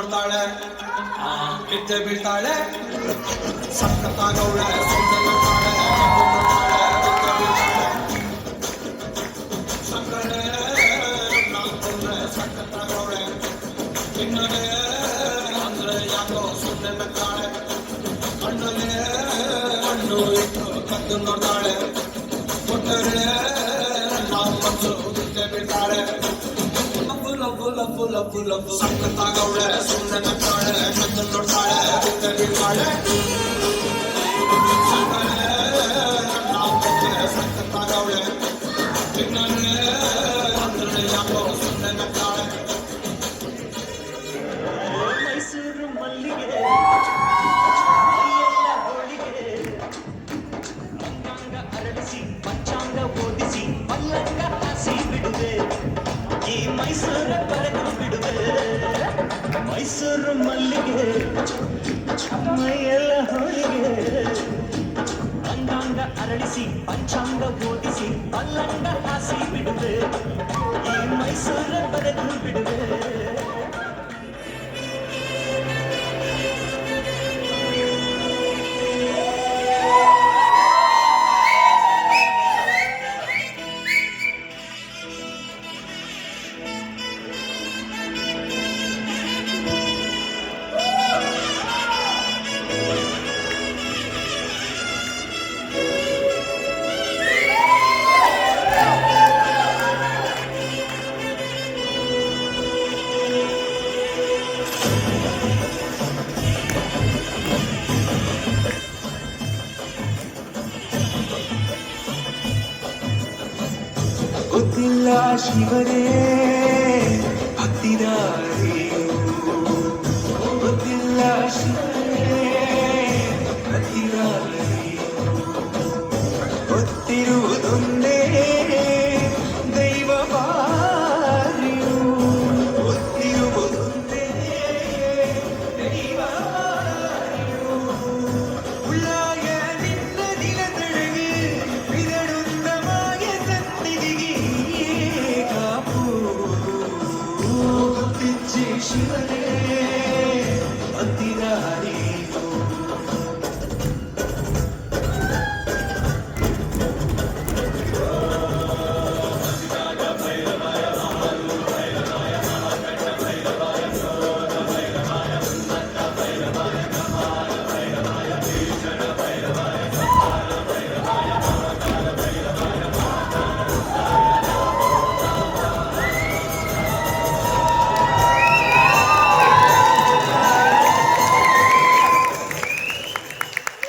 ನೋಡ್ತಾಳೆ ಕಿತ್ತೆ ಬೀಳ್ತಾಳೆ ಸಕ್ಕತ್ತಾಗವಳೆ ಸೊಂಟೆ ಬರ್ತಾಳೆ ಕಿತ್ತೆ ಬೀಳ್ತಾಳೆ ಸಕ್ಕರೆ ನಾಲ್ಕೊಂಡ್ರೆ ಸಕ್ಕತ್ತಾಗವಳೆ ಇನ್ನೇ ಅಂದ್ರೆ ಯಾಕೋ ಸೊಂಟೆ ಬರ್ತಾಳೆ ಕಣ್ಣಲ್ಲಿ ಕಣ್ಣು ಇಟ್ಟು ಕದ್ದು ನೋಡ್ತಾಳೆ ಕೊಟ್ಟರೆ ನಾವು ಮನಸ್ಸು ಕಿತ್ತೆ ಬೀಳ್ತಾಳೆ ಲಪ್ಪು ಸಕ್ಕತ್ತಾಗವಳೆ ಸುಮ್ಮನೆ ನಗ್ತಾಳೆ ಕದ್ದು ನೋಡ್ತಾಳೆ ಕಿತ್ತೆ ಬೀಳ್ತಾಳೆ ಸಕ್ಕತ್ತಾಗವಳೆ ಇನ್ನೇ ಅಂದ್ರೆ ಯಾಕೋ ಸುಮ್ಮನೆ ನಗ್ತಾಳೆ ಮೈಸೂರು ಮಲ್ಲಿಗೆ ಮೈಯೆಲ್ಲ ಹೋಳಿಗೆ ಅಂಗಾಂಗ ಅರಳಿಸಿ ಪಂಚಾಂಗ ಓದಿಸಿ ಪಲ್ಲಂಗ ಹಾಸಿ ಬಿಡುವೆ ಈ ಮೈಸೂರ ಬರೆದು ಬಿಡುವೆ ಮೈಸೂರು ಮಲ್ಲಿಗೆ ಮೈಯೆಲ್ಲ ಹೋಳಿಗೆ ಅಂಗಾಂಗ ಅರಳಿಸಿ ಪಂಚಾಂಗ ಓದಿಸಿ ಪಲ್ಲಂಗ ಹಾಸಿ ಬಿಡುವೆ ಈ ಮೈಸೂರ ಬರೆದು ಬಿಡುವೆ ಗೊತ್ತಿಲ್ಲ ಶಿವನೇ ಭಕ್ತಿದಾರಿಯು ಗೊತ್ತಿಲ್ಲ ಶಿವನೇ ಭಕ್ತಿದಾರಿಯು ಗೊತ್ತಿರುವುದೊಂದೇ ದೈವ ಬಾರಿಯು ಗೊತ್ತಿರುವುದೊಂದೇ ದೈವ ಬಾರಿಯು ಉಳ್ಳ